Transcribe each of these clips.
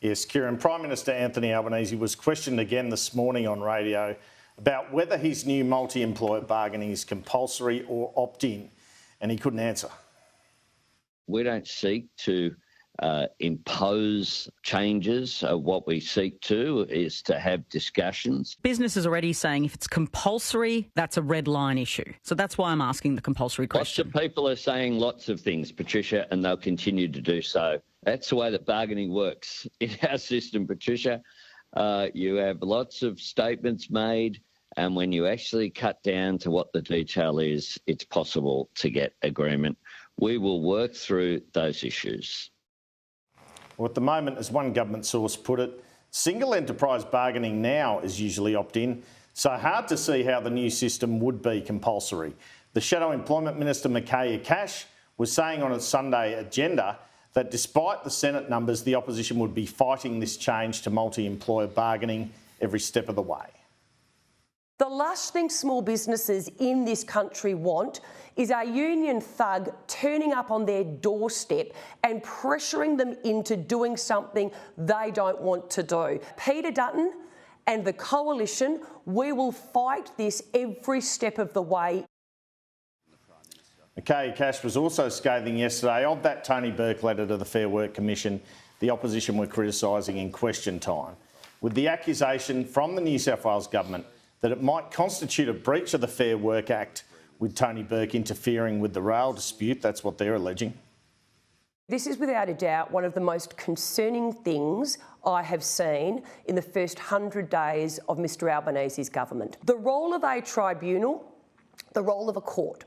Yes, Kieran, Prime Minister Anthony Albanese was questioned again this morning on radio about whether his new multi-employer bargaining is compulsory or opt-in, and he couldn't answer. We don't seek to impose changes. What we seek to is to have discussions. Business is already saying if it's compulsory, that's a red line issue. So that's why I'm asking the compulsory question. Lots of people are saying lots of things, Patricia, and they'll continue to do so. That's the way that bargaining works in our system, Patricia. You have lots of statements made, and when you actually cut down to what the detail is, it's possible to get agreement. We will work through those issues. Well, at the moment, as one government source put it, single enterprise bargaining now is usually opt-in, so hard to see how the new system would be compulsory. The Shadow Employment Minister, Michaelia Cash, was saying on its Sunday agenda that despite the Senate numbers, the opposition would be fighting this change to multi-employer bargaining every step of the way. The last thing small businesses in this country want is a union thug turning up on their doorstep and pressuring them into doing something they don't want to do. Peter Dutton and the Coalition, we will fight this every step of the way. Michaelia Cash was also scathing yesterday of that Tony Burke letter to the Fair Work Commission the opposition were criticising in Question Time, with the accusation from the New South Wales Government that it might constitute a breach of the Fair Work Act with Tony Burke interfering with the rail dispute. That's what they're alleging. This is without a doubt one of the most concerning things I have seen in the first 100 days of Mr Albanese's government. The role of a tribunal, the role of a court,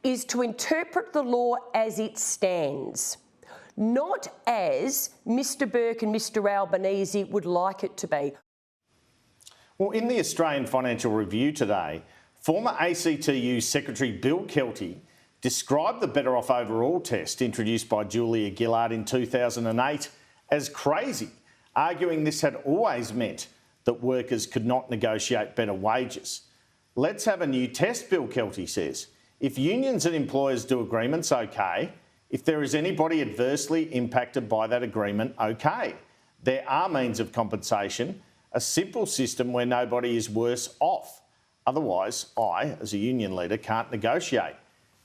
is to interpret the law as it stands, not as Mr Burke and Mr Albanese would like it to be. Well, in the Australian Financial Review today, former ACTU Secretary Bill Kelty described the Better Off Overall test introduced by Julia Gillard in 2008 as crazy, arguing this had always meant that workers could not negotiate better wages. Let's have a new test, Bill Kelty says. If unions and employers do agreements, OK. If there is anybody adversely impacted by that agreement, OK. There are means of compensation, a simple system where nobody is worse off. Otherwise, I, as a union leader, can't negotiate.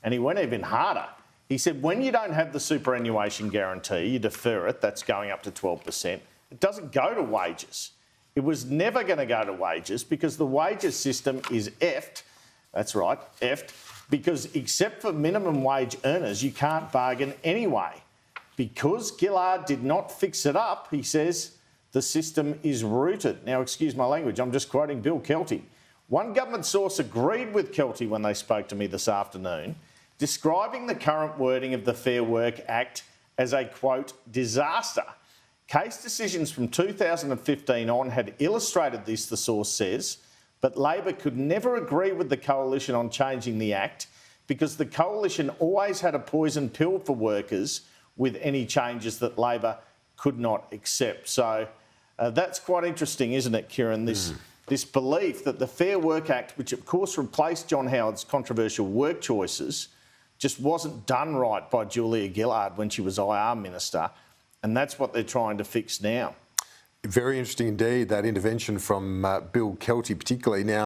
And he went even harder. He said, when you don't have the superannuation guarantee, you defer it, that's going up to 12%. It doesn't go to wages. It was never going to go to wages because the wages system is effed. That's right, effed. Because except for minimum wage earners, you can't bargain anyway. Because Gillard did not fix it up, he says, the system is rooted. Now, excuse my language, I'm just quoting Bill Kelty. One government source agreed with Kelty when they spoke to me this afternoon, describing the current wording of the Fair Work Act as a, quote, disaster. Case decisions from 2015 on had illustrated this, the source says, but Labor could never agree with the Coalition on changing the Act because the Coalition always had a poison pill for workers with any changes that Labor could not accept. So that's quite interesting, isn't it, Kieran? This belief that the Fair Work Act, which of course replaced John Howard's controversial work choices, just wasn't done right by Julia Gillard when she was IR Minister, and that's what they're trying to fix now. Very interesting indeed, that intervention from Bill Kelty particularly. Now,